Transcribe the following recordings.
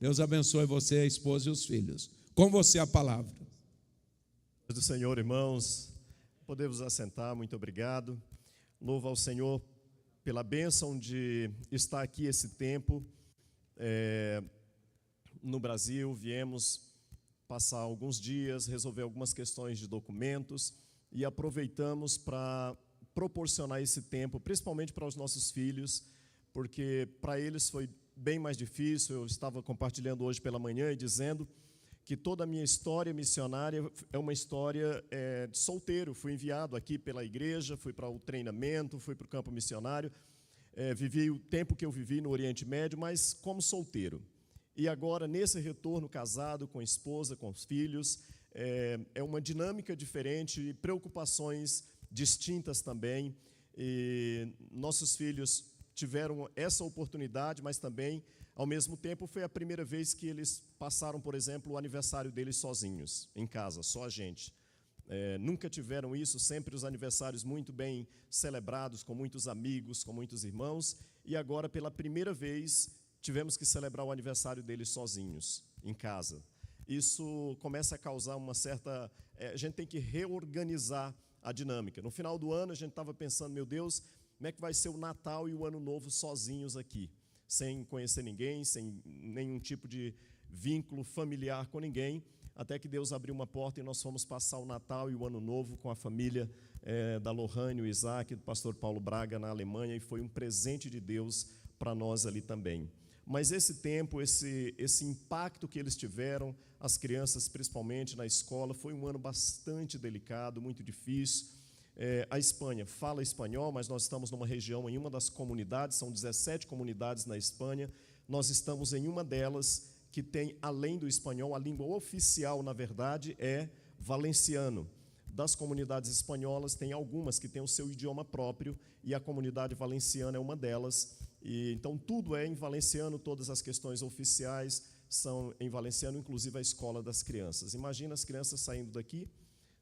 Deus abençoe você, a esposa e os filhos. Com você a palavra. Do Senhor, irmãos, podemos assentar, muito obrigado. Louvo ao Senhor pela bênção de estar aqui esse tempo no Brasil. Viemos passar alguns dias, resolver algumas questões de documentos e aproveitamos para proporcionar esse tempo, principalmente para os nossos filhos, porque para eles foi bem mais difícil. Eu estava compartilhando hoje pela manhã e dizendo que toda a minha história missionária é uma história de solteiro. Fui enviado aqui pela igreja, fui para o treinamento, fui para o campo missionário, vivi o tempo que eu vivi no Oriente Médio, mas como solteiro. E agora, nesse retorno, casado, com esposa, com os filhos, é uma dinâmica diferente, preocupações distintas também. E nossos filhos tiveram essa oportunidade, mas também, ao mesmo tempo, foi a primeira vez que eles passaram, por exemplo, o aniversário deles sozinhos, em casa, só a gente. Nunca tiveram isso, sempre os aniversários muito bem celebrados, com muitos amigos, com muitos irmãos, e agora, pela primeira vez, tivemos que celebrar o aniversário deles sozinhos, em casa. Isso começa a causar uma certa... a gente tem que reorganizar a dinâmica. No final do ano, a gente estava pensando, meu Deus, como é que vai ser o Natal e o Ano Novo sozinhos aqui, sem conhecer ninguém, sem nenhum tipo de vínculo familiar com ninguém, até que Deus abriu uma porta e nós fomos passar o Natal e o Ano Novo com a família da Lohane, o Isaac, do pastor Paulo Braga, na Alemanha, e foi um presente de Deus para nós ali também. Mas esse tempo, esse impacto que eles tiveram, as crianças principalmente na escola, foi um ano bastante delicado, muito difícil. A Espanha fala espanhol, mas nós estamos numa região, em uma das comunidades, são 17 comunidades na Espanha, nós estamos em uma delas que tem, além do espanhol, a língua oficial, na verdade, é valenciano. Das comunidades espanholas, tem algumas que têm o seu idioma próprio, e a comunidade valenciana é uma delas. Então, tudo é em valenciano, todas as questões oficiais são em valenciano, inclusive a escola das crianças. Imagina as crianças saindo daqui,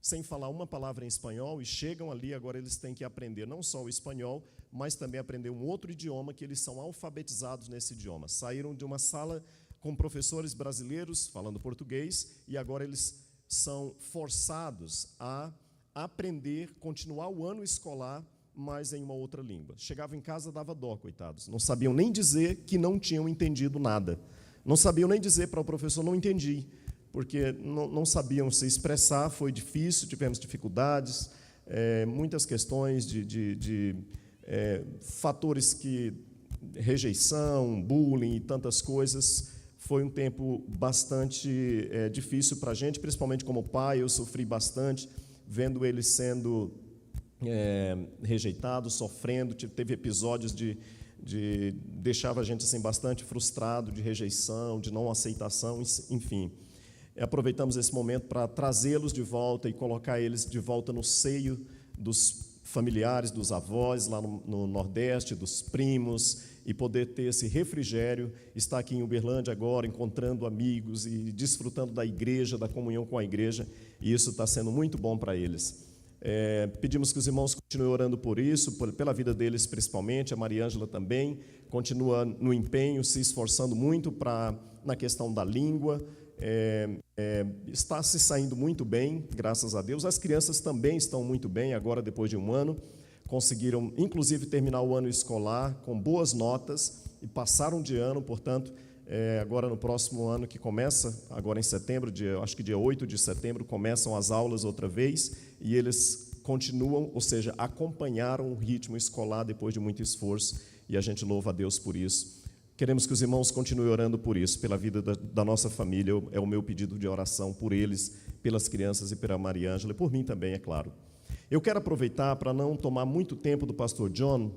sem falar uma palavra em espanhol, e chegam ali, agora eles têm que aprender não só o espanhol, mas também aprender um outro idioma, que eles são alfabetizados nesse idioma. Saíram de uma sala com professores brasileiros falando português, e agora eles são forçados a aprender, continuar o ano escolar, mas em uma outra língua. Chegavam em casa, dava dó, coitados. Não sabiam nem dizer que não tinham entendido nada. Não sabiam nem dizer para o professor, não entendi, porque não sabiam se expressar, foi difícil, tivemos dificuldades, muitas questões de fatores que... rejeição, bullying e tantas coisas. Foi um tempo bastante difícil para a gente, principalmente como pai. Eu sofri bastante, vendo eles sendo rejeitados, sofrendo. Teve episódios de deixava a gente assim, bastante frustrado, de rejeição, de não aceitação, enfim. Aproveitamos esse momento para trazê-los de volta e colocar eles de volta no seio dos familiares, dos avós, lá no Nordeste, dos primos, e poder ter esse refrigério, estar aqui em Uberlândia agora, encontrando amigos e desfrutando da igreja, da comunhão com a igreja, e isso está sendo muito bom para eles. Pedimos que os irmãos continuem orando por isso, pela vida deles principalmente, a Mariângela também, continua no empenho, se esforçando muito na questão da língua, está se saindo muito bem, graças a Deus. As crianças também estão muito bem, agora depois de um ano, conseguiram inclusive terminar o ano escolar com boas notas e passaram de ano, portanto, agora no próximo ano que começa, agora em setembro, acho que dia 8 de setembro, começam as aulas outra vez, e eles continuam, ou seja, acompanharam o ritmo escolar depois de muito esforço, e a gente louva a Deus por isso. Queremos que os irmãos continuem orando por isso, pela vida da nossa família. É o meu pedido de oração por eles, pelas crianças e pela Mariângela, e por mim também, é claro. Eu quero aproveitar para não tomar muito tempo do pastor John.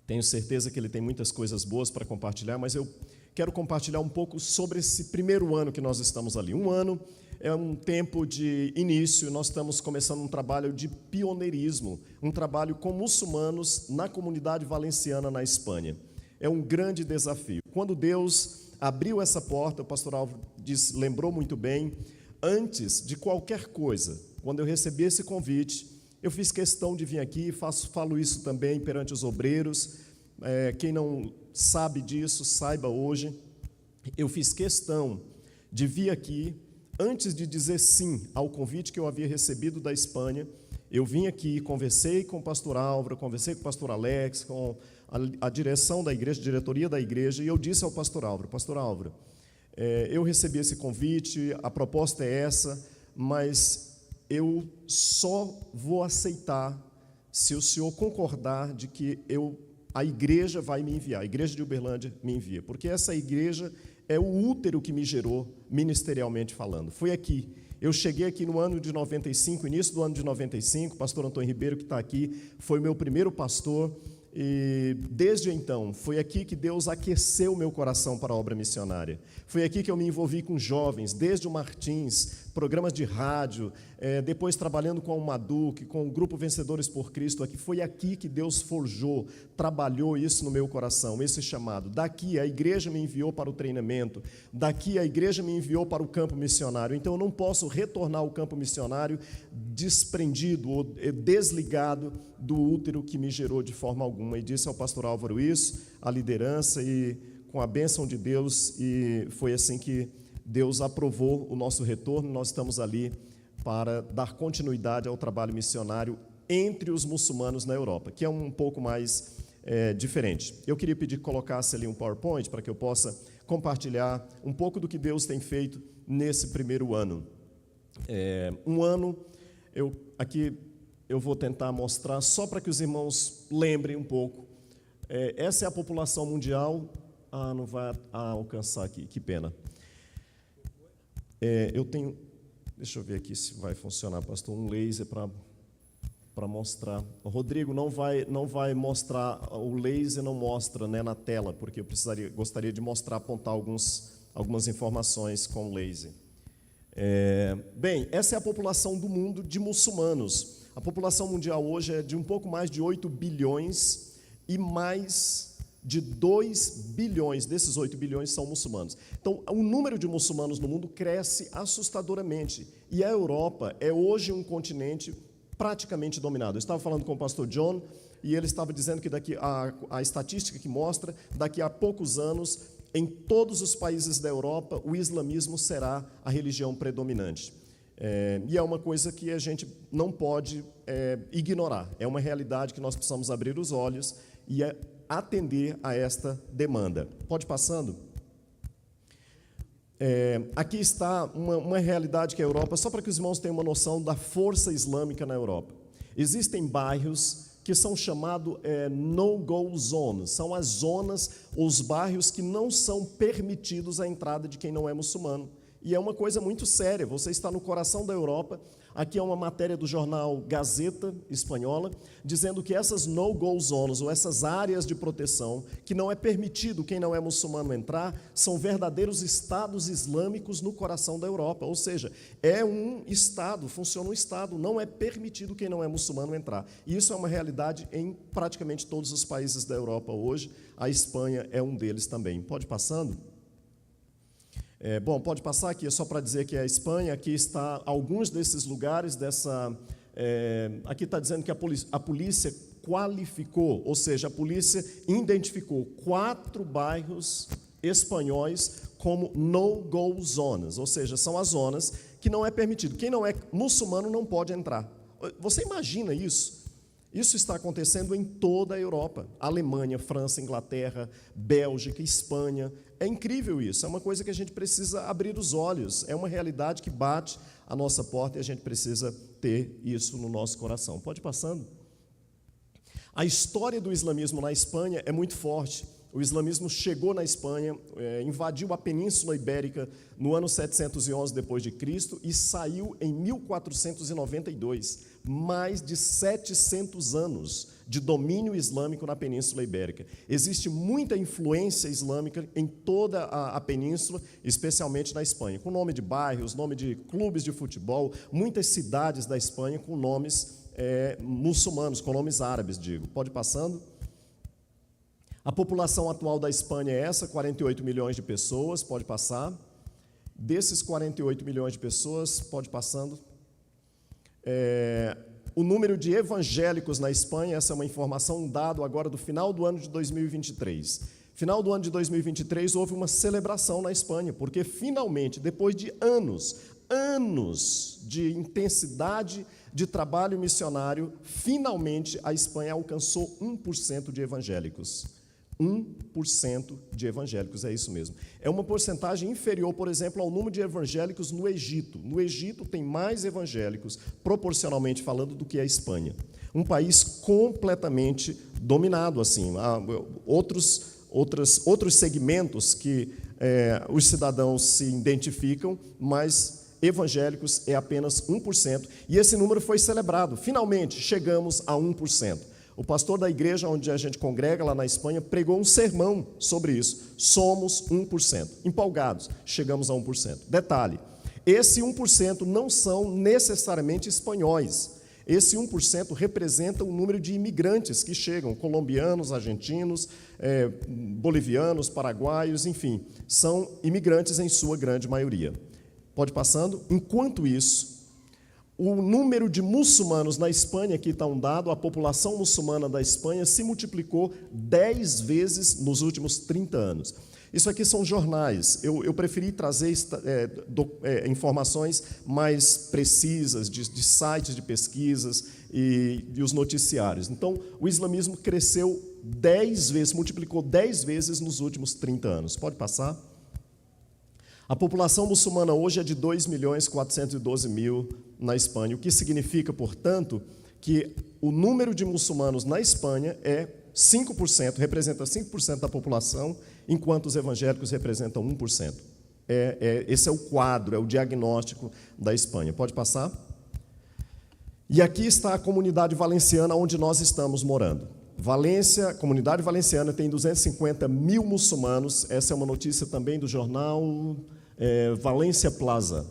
Tenho certeza que ele tem muitas coisas boas para compartilhar, mas eu quero compartilhar um pouco sobre esse primeiro ano que nós estamos ali. Um ano é um tempo de início, nós estamos começando um trabalho de pioneirismo, um trabalho com muçulmanos na comunidade valenciana na Espanha. É um grande desafio. Quando Deus abriu essa porta, o pastor Álvaro lembrou muito bem, antes de qualquer coisa, quando eu recebi esse convite, eu fiz questão de vir aqui, falo isso também perante os obreiros. Quem não sabe disso, saiba hoje, eu fiz questão de vir aqui, antes de dizer sim ao convite que eu havia recebido da Espanha. Eu vim aqui, conversei com o pastor Álvaro, conversei com o pastor Alex, com a direção da igreja, a diretoria da igreja, e eu disse ao pastor Álvaro, eu recebi esse convite, a proposta é essa, mas eu só vou aceitar se o senhor concordar de que a igreja vai me enviar, a igreja de Uberlândia me envia, porque essa igreja é o útero que me gerou, ministerialmente falando. Foi aqui. Eu cheguei aqui no ano de 95, início do ano de 95, o pastor Antônio Ribeiro, que está aqui, foi meu primeiro pastor, e desde então, foi aqui que Deus aqueceu meu coração para a obra missionária. Foi aqui que eu me envolvi com jovens, desde o Martins, programas de rádio, depois trabalhando com o Maduc, com o Grupo Vencedores por Cristo. Foi aqui que Deus forjou, trabalhou isso no meu coração, esse chamado. Daqui a igreja me enviou para o treinamento, daqui a igreja me enviou para o campo missionário. Então eu não posso retornar ao campo missionário desprendido ou desligado do útero que me gerou de forma alguma. E disse ao pastor Álvaro isso, a liderança, e com a bênção de Deus, e foi assim que Deus aprovou o nosso retorno. Nós estamos ali para dar continuidade ao trabalho missionário entre os muçulmanos na Europa, que é um pouco mais diferente. Eu queria pedir que colocasse ali um PowerPoint para que eu possa compartilhar um pouco do que Deus tem feito nesse primeiro ano. Um ano, aqui eu vou tentar mostrar, só para que os irmãos lembrem um pouco. Essa é a população mundial. Não vai alcançar aqui, que pena. Eu tenho, deixa eu ver aqui se vai funcionar, pastor, um laser para mostrar. O Rodrigo, não vai mostrar, o laser não mostra, né, na tela, porque eu gostaria de mostrar, apontar algumas informações com laser. Bem, essa é a população do mundo de muçulmanos. A população mundial hoje é de um pouco mais de 8 bilhões e mais de 2 bilhões, desses 8 bilhões são muçulmanos. Então, o número de muçulmanos no mundo cresce assustadoramente. E a Europa é hoje um continente praticamente dominado. Eu estava falando com o pastor John e ele estava dizendo que a estatística que mostra, daqui a poucos anos, em todos os países da Europa, o islamismo será a religião predominante. E é uma coisa que a gente não pode ignorar. É uma realidade que nós precisamos abrir os olhos e atender a esta demanda. Pode passando? Aqui está uma realidade que é a Europa, só para que os irmãos tenham uma noção da força islâmica na Europa. Existem bairros que são chamados no-go zones, são as zonas, os bairros que não são permitidos a entrada de quem não é muçulmano. E é uma coisa muito séria, você está no coração da Europa. Aqui é uma matéria do jornal Gazeta espanhola, dizendo que essas no-go zones, ou essas áreas de proteção, que não é permitido quem não é muçulmano entrar, são verdadeiros estados islâmicos no coração da Europa. Ou seja, é um estado, funciona um estado, não é permitido quem não é muçulmano entrar. E isso é uma realidade em praticamente todos os países da Europa hoje. A Espanha é um deles também. Pode passando? Bom, pode passar aqui, é só para dizer que é a Espanha. Aqui está alguns desses lugares, aqui está dizendo que a polícia qualificou, ou seja, a polícia identificou 4 bairros espanhóis como no-go zones, ou seja, são as zonas que não é permitido. Quem não é muçulmano não pode entrar. Você imagina isso? Isso está acontecendo em toda a Europa, Alemanha, França, Inglaterra, Bélgica, Espanha. É incrível isso, é uma coisa que a gente precisa abrir os olhos, é uma realidade que bate à nossa porta e a gente precisa ter isso no nosso coração. Pode ir passando? A história do islamismo na Espanha é muito forte. O islamismo chegou na Espanha, invadiu a Península Ibérica no ano 711 depois de Cristo e saiu em 1492. Mais de 700 anos de domínio islâmico na Península Ibérica. Existe muita influência islâmica em toda a península, especialmente na Espanha, com nome de bairros, nome de clubes de futebol, muitas cidades da Espanha com nomes muçulmanos, com nomes árabes, digo. Pode ir passando? A população atual da Espanha é essa, 48 milhões de pessoas, pode passar. Desses 48 milhões de pessoas, pode ir passando. O número de evangélicos na Espanha, essa é uma informação, um dado agora do final do ano de 2023. Final do ano de 2023, houve uma celebração na Espanha, porque finalmente, depois de anos de intensidade de trabalho missionário, finalmente a Espanha alcançou 1% de evangélicos. 1% de evangélicos, é isso mesmo. É uma porcentagem inferior, por exemplo, ao número de evangélicos no Egito. No Egito tem mais evangélicos, proporcionalmente falando, do que a Espanha. Um país completamente dominado, assim. Há outros segmentos que os cidadãos se identificam, mas evangélicos é apenas 1%, e esse número foi celebrado. Finalmente, chegamos a 1%. O pastor da igreja onde a gente congrega, lá na Espanha, pregou um sermão sobre isso. Somos 1%. Empolgados, chegamos a 1%. Detalhe, esse 1% não são necessariamente espanhóis. Esse 1% representa o número de imigrantes que chegam, colombianos, argentinos, bolivianos, paraguaios, enfim, são imigrantes em sua grande maioria. Pode passando. Enquanto isso, o número de muçulmanos na Espanha, aqui está um dado, a população muçulmana da Espanha se multiplicou 10 vezes nos últimos 30 anos. Isso aqui são jornais. Eu preferi trazer informações mais precisas de sites de pesquisas e os noticiários. Então, o islamismo cresceu 10 vezes, multiplicou 10 vezes nos últimos 30 anos. Pode passar? A população muçulmana hoje é de 2.412.000 na Espanha, o que significa, portanto, que o número de muçulmanos na Espanha é 5%, representa 5% da população, enquanto os evangélicos representam 1%. Esse é o quadro, é o diagnóstico da Espanha. Pode passar? E aqui está a comunidade valenciana onde nós estamos morando. Valência, comunidade valenciana tem 250.000 muçulmanos, essa é uma notícia também do jornal Valência Plaza.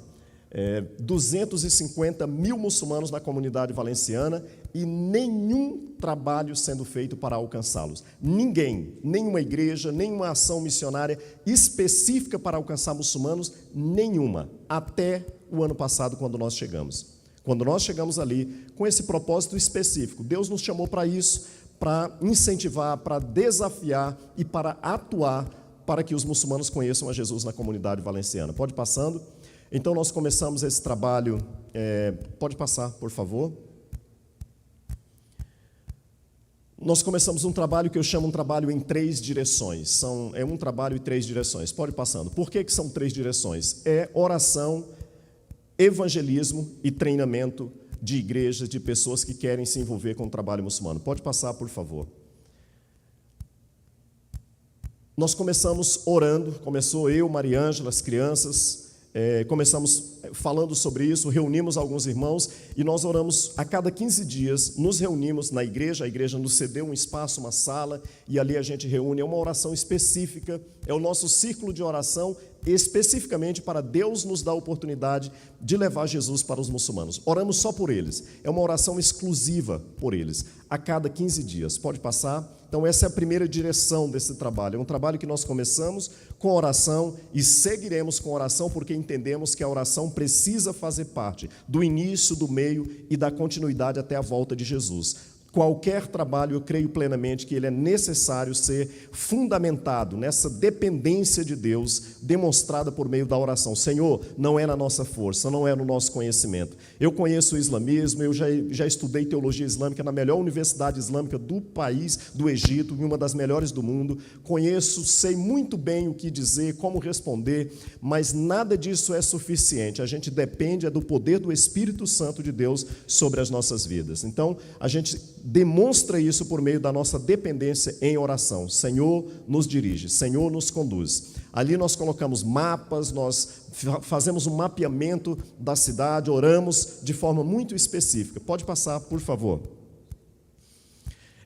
250.000 muçulmanos na comunidade valenciana e nenhum trabalho sendo feito para alcançá-los. Ninguém, nenhuma igreja, nenhuma ação missionária específica para alcançar muçulmanos, nenhuma, até o ano passado, quando nós chegamos. Quando nós chegamos ali, com esse propósito específico, Deus nos chamou para isso, para incentivar, para desafiar e para atuar para que os muçulmanos conheçam a Jesus na comunidade valenciana. Pode passando? Então, nós começamos esse trabalho, pode passar, por favor. Nós começamos um trabalho que eu chamo um trabalho em 3 direções. É um trabalho em 3 direções. Pode passando. Por que são 3 direções? É oração, evangelismo e treinamento de igrejas, de pessoas que querem se envolver com o trabalho muçulmano. Pode passar, por favor. Nós começamos orando, começou eu, Maria Ângela, as crianças, começamos falando sobre isso, reunimos alguns irmãos e nós oramos a cada 15 dias, nos reunimos na igreja, a igreja nos cedeu um espaço, uma sala, e ali a gente reúne, é uma oração específica, é o nosso círculo de oração, especificamente para Deus nos dar a oportunidade de levar Jesus para os muçulmanos. Oramos só por eles, é uma oração exclusiva por eles, a cada 15 dias. Pode passar? Então essa é a primeira direção desse trabalho, é um trabalho que nós começamos com oração e seguiremos com oração porque entendemos que a oração precisa fazer parte do início, do meio e da continuidade até a volta de Jesus. Qualquer trabalho, eu creio plenamente que ele é necessário ser fundamentado nessa dependência de Deus, demonstrada por meio da oração. Senhor, não é na nossa força, não é no nosso conhecimento. Eu conheço o islamismo, eu já estudei teologia islâmica na melhor universidade islâmica do país, do Egito, em uma das melhores do mundo. Conheço, sei muito bem o que dizer, como responder, mas nada disso é suficiente. A gente depende do poder do Espírito Santo de Deus sobre as nossas vidas. Então, a gente demonstra isso por meio da nossa dependência em oração. Senhor nos dirige, Senhor nos conduz. Ali nós colocamos mapas, nós fazemos um mapeamento da cidade, oramos de forma muito específica. Pode passar, por favor.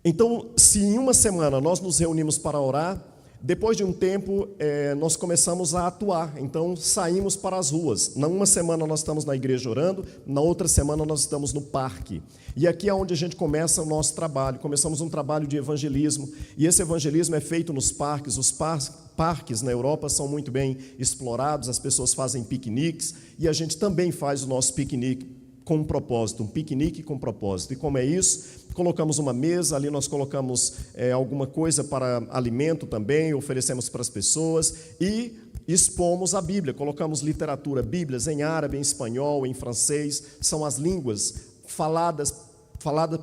Então, se em uma semana nós nos reunimos para orar, depois de um tempo, nós começamos a atuar, então saímos para as ruas. Numa semana nós estamos na igreja orando, na outra semana nós estamos no parque. E aqui é onde a gente começa o nosso trabalho. Começamos um trabalho de evangelismo, e esse evangelismo é feito nos parques. Os parques na Europa são muito bem explorados, as pessoas fazem piqueniques, e a gente também faz o nosso piquenique com um propósito, um piquenique com propósito. E como é isso? Colocamos uma mesa, ali nós colocamos alguma coisa para alimento também, oferecemos para as pessoas e expomos a Bíblia, colocamos literatura, Bíblias em árabe, em espanhol, em francês, são as línguas faladas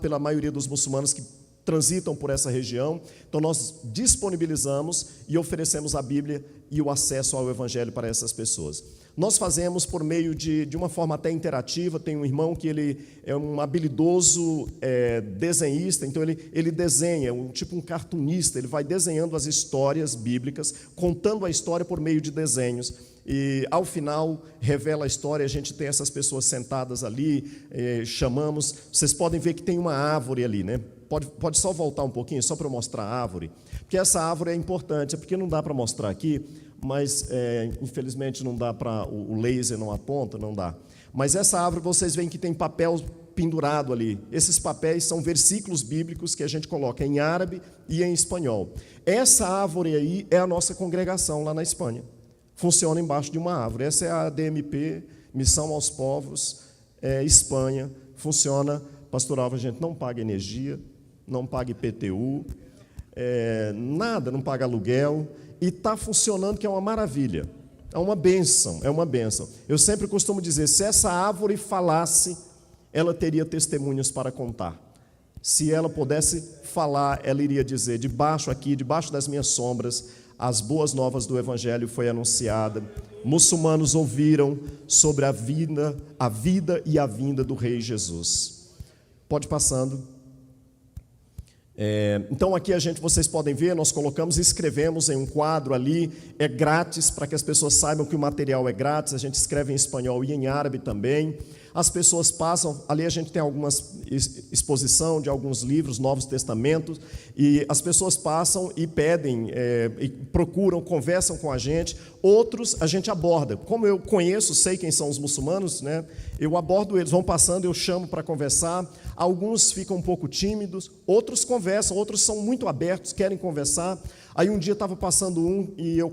pela maioria dos muçulmanos que transitam por essa região. Então nós disponibilizamos e oferecemos a Bíblia e o acesso ao Evangelho para essas pessoas. Nós fazemos por meio de uma forma até interativa. Tem um irmão que ele é um habilidoso desenhista, então ele desenha, tipo um cartunista, ele vai desenhando as histórias bíblicas, contando a história por meio de desenhos. E ao final revela a história, a gente tem essas pessoas sentadas ali, chamamos, vocês podem ver que tem uma árvore ali, né? Pode só voltar um pouquinho, só para eu mostrar a árvore, porque essa árvore é importante, porque não dá para mostrar aqui, mas infelizmente não dá para, o laser não aponta, não dá. Mas essa árvore vocês veem que tem papel pendurado ali. Esses papéis são versículos bíblicos que a gente coloca em árabe e em espanhol. Essa árvore aí é a nossa congregação lá na Espanha. Funciona embaixo de uma árvore. Essa é a ADMP, Missão aos Povos, Espanha. Funciona, Pastor Alves, a gente não paga energia, não paga IPTU, nada, não paga aluguel. E está funcionando, que é uma maravilha, é uma bênção, é uma bênção. Eu sempre costumo dizer, se essa árvore falasse, ela teria testemunhos para contar. Se ela pudesse falar, ela iria dizer, debaixo das minhas sombras, as boas novas do Evangelho foi anunciada. Muçulmanos ouviram sobre a vida e a vinda do Rei Jesus. Pode passando. Então aqui vocês podem ver, nós colocamos e escrevemos em um quadro ali, é grátis, para que as pessoas saibam que o material é grátis, a gente escreve em espanhol e em árabe também. As pessoas passam, ali a gente tem algumas exposição de alguns livros, Novos Testamentos, e as pessoas passam e pedem, e procuram, conversam com a gente. Outros a gente aborda. Como eu conheço, sei quem são os muçulmanos, né? Eu abordo eles, vão passando, eu chamo para conversar. Alguns ficam um pouco tímidos, outros conversam, outros são muito abertos, querem conversar. Aí um dia estava passando e eu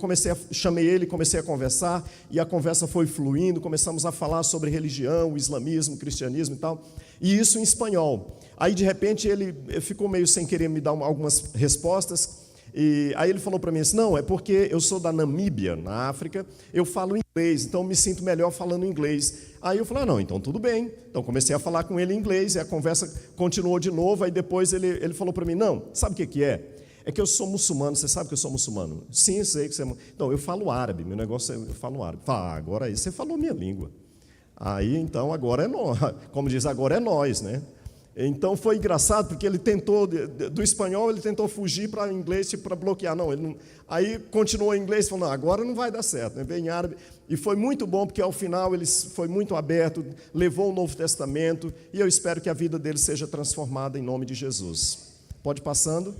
chamei ele, comecei a conversar, e a conversa foi fluindo, começamos a falar sobre religião, o islamismo, o cristianismo e tal, e isso em espanhol. Aí de repente ele ficou meio sem querer me dar algumas respostas, e aí ele falou para mim assim, não, é porque eu sou da Namíbia, na África, eu falo inglês, então eu me sinto melhor falando inglês. Aí eu falei, não, então tudo bem. Então comecei a falar com ele em inglês, e a conversa continuou de novo, aí depois ele falou para mim, não, sabe o que é? É que eu sou muçulmano, você sabe que eu sou muçulmano? Sim, eu sei que você é. Então, eu falo árabe, meu negócio é, eu falo árabe. Agora aí você falou minha língua. Aí, então, agora é nós. Como diz, agora é nós, né? Então, foi engraçado, porque ele tentou, do espanhol, ele tentou fugir para inglês, tipo, para bloquear. Não, ele não. Aí, continuou em inglês, falou, não, agora não vai dar certo, né? Veio em árabe. E foi muito bom, porque ao final ele foi muito aberto, levou o Novo Testamento, e eu espero que a vida dele seja transformada em nome de Jesus. Pode passando.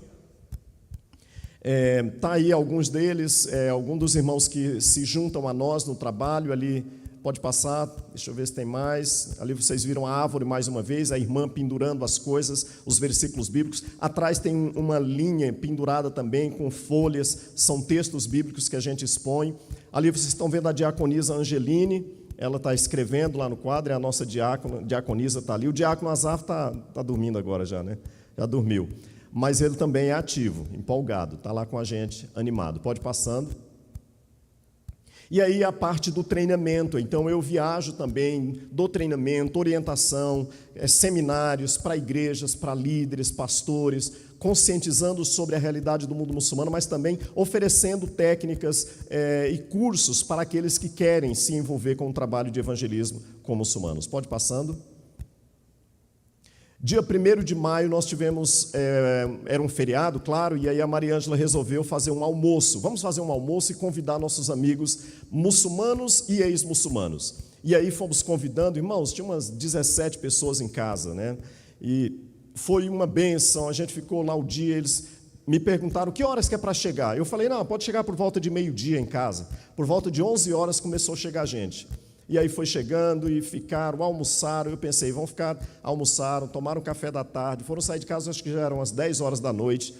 Está aí alguns deles, alguns dos irmãos que se juntam a nós no trabalho ali, pode passar, deixa eu ver se tem mais, ali vocês viram a árvore mais uma vez, a irmã pendurando as coisas, os versículos bíblicos, atrás tem uma linha pendurada também com folhas, são textos bíblicos que a gente expõe, ali vocês estão vendo a diaconisa Angeline, ela está escrevendo lá no quadro, é a nossa diaconisa está ali, o diácono Azaf está dormindo agora já, né? Já dormiu. Mas ele também é ativo, empolgado, está lá com a gente, animado. Pode passando. E aí a parte do treinamento, então eu viajo também, dou treinamento, orientação, seminários para igrejas, para líderes, pastores, conscientizando sobre a realidade do mundo muçulmano, mas também oferecendo técnicas e cursos para aqueles que querem se envolver com o trabalho de evangelismo com muçulmanos. Pode passando. Dia 1º de maio nós tivemos, era um feriado, claro, e aí a Maria Ângela resolveu fazer um almoço. Vamos fazer um almoço e convidar nossos amigos muçulmanos e ex-muçulmanos. E aí fomos convidando, irmãos, tinha umas 17 pessoas em casa, né? E foi uma bênção, a gente ficou lá o dia, eles me perguntaram que horas que é para chegar. Eu falei, não, pode chegar por volta de meio-dia em casa. Por volta de 11 horas começou a chegar gente. E aí foi chegando e ficaram, almoçaram, eu pensei, vão ficar, almoçaram, tomaram café da tarde, foram sair de casa, acho que já eram as 10 horas da noite,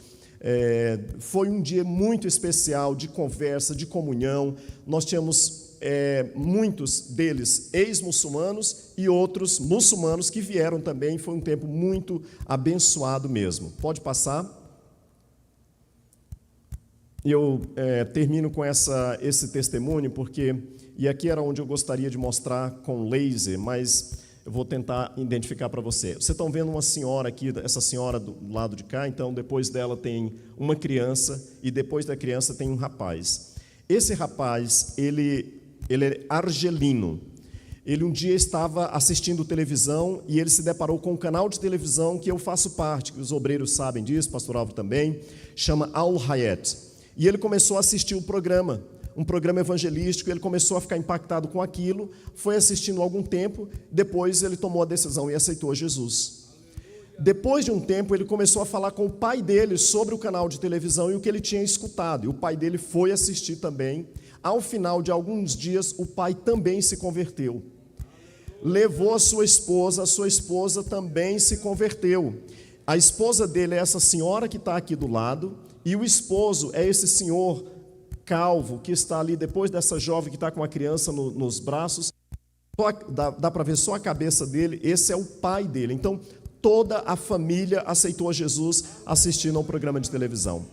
Foi um dia muito especial de conversa, de comunhão. Nós tínhamos muitos deles ex-muçulmanos e outros muçulmanos que vieram também. Foi um tempo muito abençoado mesmo. Pode passar. Eu termino com esse testemunho, e aqui era onde eu gostaria de mostrar com laser, mas eu vou tentar identificar para você. Vocês estão vendo uma senhora aqui, essa senhora do lado de cá, então depois dela tem uma criança, e depois da criança tem um rapaz. Esse rapaz, ele é argelino. Ele um dia estava assistindo televisão e ele se deparou com um canal de televisão que eu faço parte, que os obreiros sabem disso, pastor Álvaro também, chama Al Hayat. E ele começou a assistir o programa, um programa evangelístico, ele começou a ficar impactado com aquilo, foi assistindo algum tempo, depois ele tomou a decisão e aceitou Jesus. Depois de um tempo, ele começou a falar com o pai dele sobre o canal de televisão e o que ele tinha escutado, e o pai dele foi assistir também. Ao final de alguns dias, o pai também se converteu. Levou a sua esposa também se converteu. A esposa dele é essa senhora que está aqui do lado, e o esposo é esse senhor calvo que está ali depois dessa jovem que está com a criança nos braços. Dá para ver só a cabeça dele, esse é o pai dele. Então, toda a família aceitou a Jesus assistindo ao programa de televisão.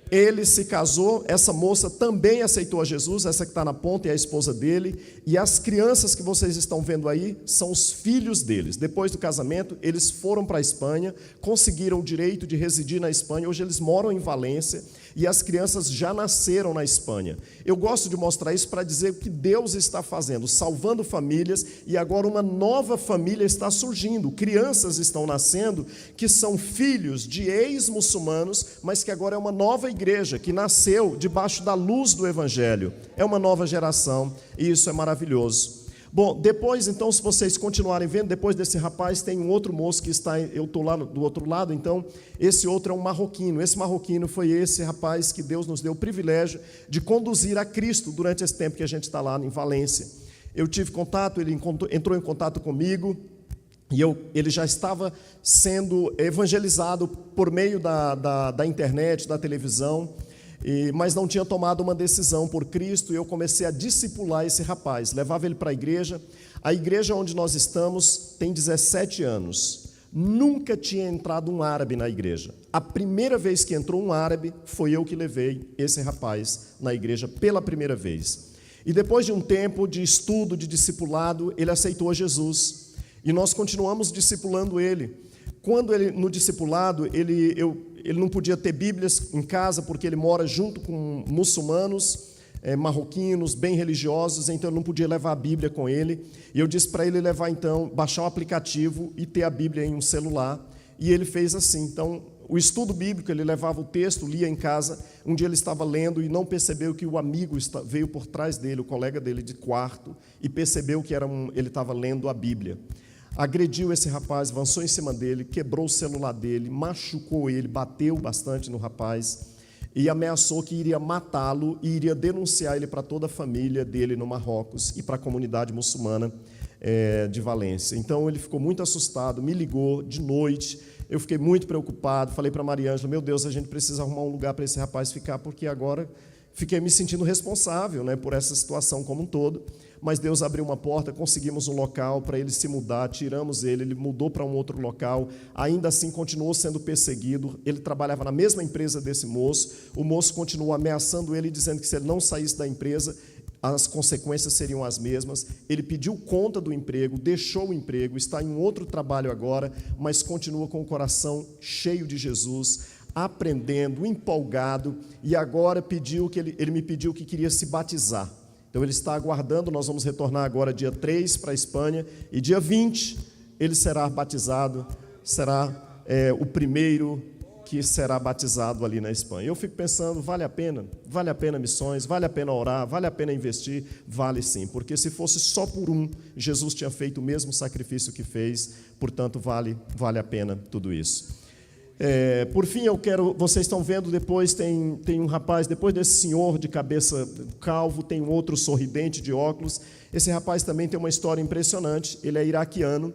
Ele se casou, essa moça também aceitou a Jesus, essa que está na ponta é a esposa dele, e as crianças que vocês estão vendo aí são os filhos deles. Depois do casamento, eles foram para a Espanha, conseguiram o direito de residir na Espanha, hoje eles moram em Valência, e as crianças já nasceram na Espanha. Eu gosto de mostrar isso para dizer o que Deus está fazendo, salvando famílias, e agora uma nova família está surgindo. Crianças estão nascendo que são filhos de ex-muçulmanos, mas que agora é uma nova igreja, que nasceu debaixo da luz do Evangelho. É uma nova geração, e isso é maravilhoso. Bom, depois, então, se vocês continuarem vendo, depois desse rapaz tem um outro moço que está, eu estou lá do outro lado, então, esse outro é um marroquino. Esse marroquino foi esse rapaz que Deus nos deu o privilégio de conduzir a Cristo durante esse tempo que a gente está lá em Valência. Eu tive contato, ele entrou em contato comigo, e ele já estava sendo evangelizado por meio da internet, da televisão, mas não tinha tomado uma decisão por Cristo, e eu comecei a discipular esse rapaz, levava ele para a igreja. A igreja onde nós estamos tem 17 anos, nunca tinha entrado um árabe na igreja. A primeira vez que entrou um árabe, foi eu que levei esse rapaz na igreja pela primeira vez. E depois de um tempo de estudo, de discipulado, ele aceitou a Jesus, e nós continuamos discipulando ele. Quando ele, no discipulado, ele não podia ter Bíblias em casa, porque ele mora junto com muçulmanos, marroquinos, bem religiosos, então ele não podia levar a Bíblia com ele. E eu disse para ele levar, então, baixar o aplicativo e ter a Bíblia em um celular. E ele fez assim. Então, o estudo bíblico, ele levava o texto, lia em casa. Um dia ele estava lendo e não percebeu que o amigo veio por trás dele, o colega dele de quarto, e percebeu que ele estava lendo a Bíblia. Agrediu esse rapaz, avançou em cima dele, quebrou o celular dele, machucou ele, bateu bastante no rapaz e ameaçou que iria matá-lo e iria denunciar ele para toda a família dele no Marrocos e para a comunidade muçulmana de Valência. Então ele ficou muito assustado, me ligou de noite, eu fiquei muito preocupado, falei para a Mariângela, meu Deus, a gente precisa arrumar um lugar para esse rapaz ficar, porque agora fiquei me sentindo responsável, por essa situação como um todo. Mas Deus abriu uma porta, conseguimos um local para ele se mudar, tiramos ele mudou para um outro local, ainda assim continuou sendo perseguido, ele trabalhava na mesma empresa desse moço, o moço continuou ameaçando ele, dizendo que se ele não saísse da empresa, as consequências seriam as mesmas. Ele pediu conta do emprego, deixou o emprego, está em um outro trabalho agora, mas continua com o coração cheio de Jesus, aprendendo, empolgado, e agora ele me pediu que queria se batizar. Então ele está aguardando, nós vamos retornar agora dia 3 para a Espanha, e dia 20 ele será batizado, será o primeiro que será batizado ali na Espanha. Eu fico pensando, vale a pena missões, vale a pena orar, vale a pena investir, vale sim, porque se fosse só por um, Jesus tinha feito o mesmo sacrifício que fez, portanto vale a pena tudo isso. Por fim, vocês estão vendo, depois tem um rapaz, depois desse senhor de cabeça calvo, tem um outro sorridente de óculos. Esse rapaz também tem uma história impressionante, ele é iraquiano,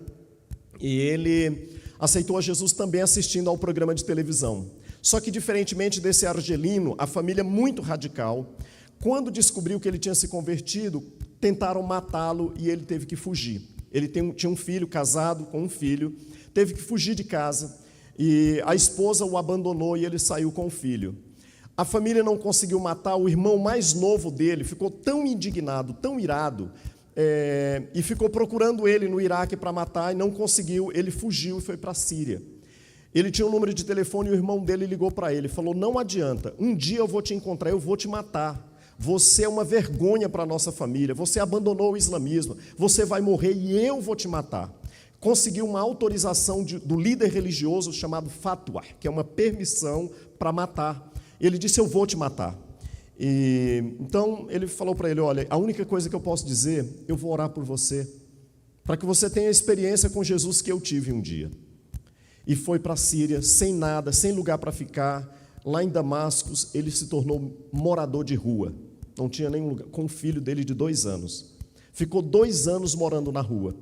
e ele aceitou a Jesus também assistindo ao programa de televisão. Só que, diferentemente desse argelino, a família muito radical, quando descobriu que ele tinha se convertido, tentaram matá-lo e ele teve que fugir. Ele tinha um filho, casado com um filho, teve que fugir de casa e a esposa o abandonou e ele saiu com o filho. A família não conseguiu matar, o irmão mais novo dele ficou tão indignado, tão irado, e ficou procurando ele no Iraque para matar e não conseguiu, ele fugiu e foi para a Síria. Ele tinha um número de telefone e o irmão dele ligou para ele, falou, não adianta, um dia eu vou te encontrar, eu vou te matar. Você é uma vergonha para a nossa família, você abandonou o islamismo, você vai morrer e eu vou te matar. Conseguiu uma autorização do líder religioso chamado Fatwa, que é uma permissão para matar. Ele disse, eu vou te matar. Então ele falou para ele, olha, a única coisa que eu posso dizer, eu vou orar por você, para que você tenha a experiência com Jesus que eu tive um dia. E foi para a Síria, sem nada, sem lugar para ficar. Lá em Damasco, ele se tornou morador de rua. Não tinha nenhum lugar, com o filho dele de 2 anos. Ficou 2 anos morando na rua.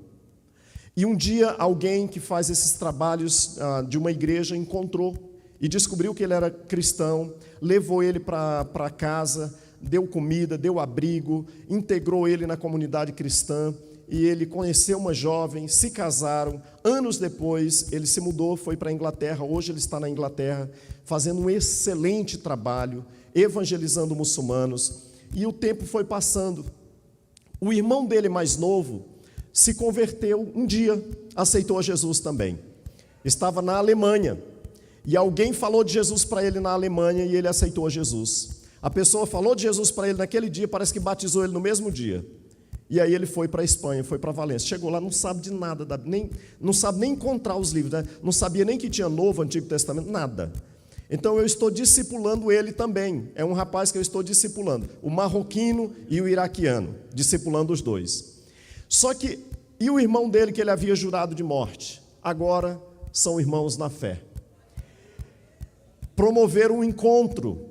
E um dia, alguém que faz esses trabalhos de uma igreja encontrou e descobriu que ele era cristão, levou ele para casa, deu comida, deu abrigo, integrou ele na comunidade cristã. E ele conheceu uma jovem, se casaram. Anos depois, ele se mudou, foi para a Inglaterra. Hoje ele está na Inglaterra, fazendo um excelente trabalho, evangelizando muçulmanos. E o tempo foi passando. O irmão dele mais novo se converteu um dia, aceitou a Jesus também. Estava na Alemanha. E alguém falou de Jesus para ele na Alemanha e ele aceitou a Jesus. A pessoa falou de Jesus para ele naquele dia, parece que batizou ele no mesmo dia. E aí ele foi para a Espanha, foi para Valência. Chegou lá, não sabe de nada, não sabe nem encontrar os livros, né? Não sabia nem que tinha Novo, Antigo Testamento, nada. Então eu estou discipulando ele também. É um rapaz que eu estou discipulando, o marroquino e o iraquiano, discipulando os dois. Só que, e o irmão dele que ele havia jurado de morte? Agora são irmãos na fé. Promoveram um encontro,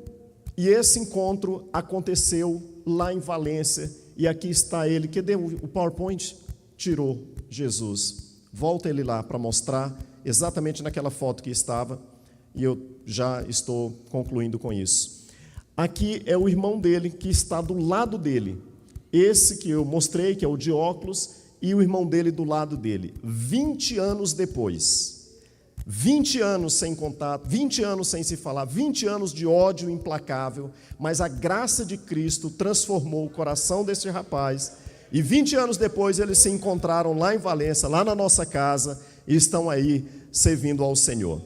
e esse encontro aconteceu lá em Valência. E aqui está ele, cadê o PowerPoint? Tirou Jesus. Volta ele lá para mostrar exatamente naquela foto que estava. E eu já estou concluindo com isso. Aqui é o irmão dele que está do lado dele. Esse que eu mostrei, que é o de óculos, e o irmão dele do lado dele. 20 anos depois. 20 anos sem contato, 20 anos sem se falar, 20 anos de ódio implacável, mas a graça de Cristo transformou o coração desse rapaz, e 20 anos depois eles se encontraram lá em Valência, lá na nossa casa, e estão aí servindo ao Senhor.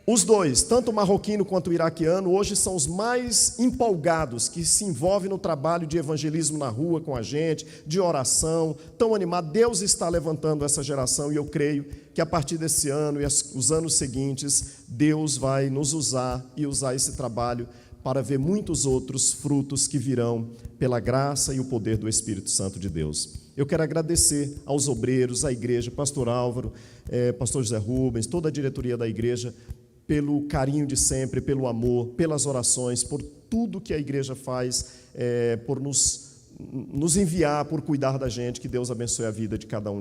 Os dois, tanto o marroquino quanto o iraquiano, hoje são os mais empolgados, que se envolvem no trabalho de evangelismo na rua com a gente, de oração, tão animado. Deus está levantando essa geração e eu creio que a partir desse ano e os anos seguintes, Deus vai nos usar e usar esse trabalho para ver muitos outros frutos que virão pela graça e o poder do Espírito Santo de Deus. Eu quero agradecer aos obreiros, à igreja, pastor Álvaro, pastor José Rubens, toda a diretoria da igreja, pelo carinho de sempre, pelo amor, pelas orações, por tudo que a igreja faz, por nos enviar, por cuidar da gente. Que Deus abençoe a vida de cada um de